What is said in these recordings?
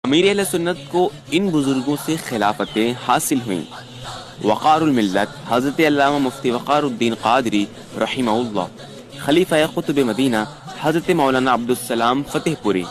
امیر اہل سنت کو ان بزرگوں سے خلافتیں حاصل ہوئیں: وقار الملت حضرت علامہ مفتی وقار الدین قادری رحمہ اللہ، خلیفہ قطب مدینہ حضرت مولانا عبدالسلام فتح پوری،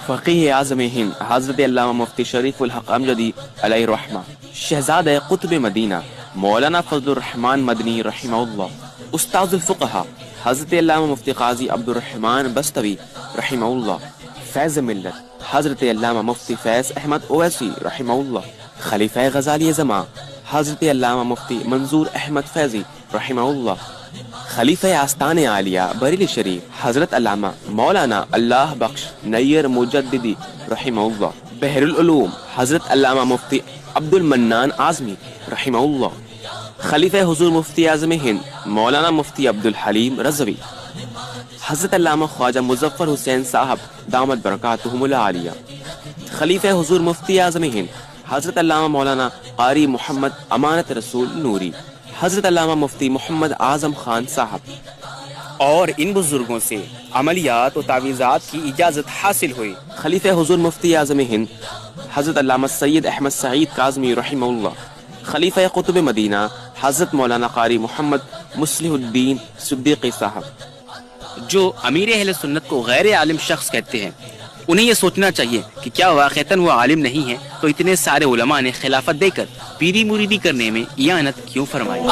فقیہ اعظم ہند حضرت علامہ مفتی شریف الحق امجدی علیہ الرحمہ، شہزادہ قطب مدینہ مولانا فضل الرحمن مدنی رحمہ اللہ، استاذ الفقہا حضرت علامہ مفتی قاضی عبد الرحمن بستوی رحمہ اللہ، فیض ملت حضرت علامہ مفتی فیض احمد اویسی رحمہ اللہ، خلیفہ غزالی زمان حضرت علامہ مفتی منظور احمد فیضی رحمہ اللہ، خلیفہ آستان عالیہ بریلی شریف حضرت علامہ مولانا اللہ بخش نیر مجددی رحمہ اللہ، بحر العلوم حضرت علامہ مفتی عبد المنان اعظمی رحمہ اللہ، خلیفہ حضور مفتی اعظم ہند مولانا مفتی عبد الحلیم رضوی، حضرت علامہ خواجہ مظفر حسین صاحب دامت برکاتہم العالیہ، خلیفہ حضور مفتی اعظم ہند حضرت علامہ مولانا قاری محمد امانت رسول نوری، حضرت علامہ مفتی محمد اعظم خان صاحب، اور ان بزرگوں سے عملیات و تعویذات کی اجازت حاصل ہوئی: خلیفہ حضور مفتی اعظم ہند حضرت علامہ سید احمد سعید کاظمی رحمہ اللہ، خلیفہ قطب مدینہ حضرت مولانا قاری محمد مصلح الدین صدیقی صاحب۔ جو امیر اہل سنت کو غیر عالم شخص کہتے ہیں، انہیں یہ سوچنا چاہیے کہ کیا واقعتاً وہ عالم نہیں ہے تو اتنے سارے علماء نے خلافت دے کر پیری مریدی کرنے میں اعانت کیوں فرمائی؟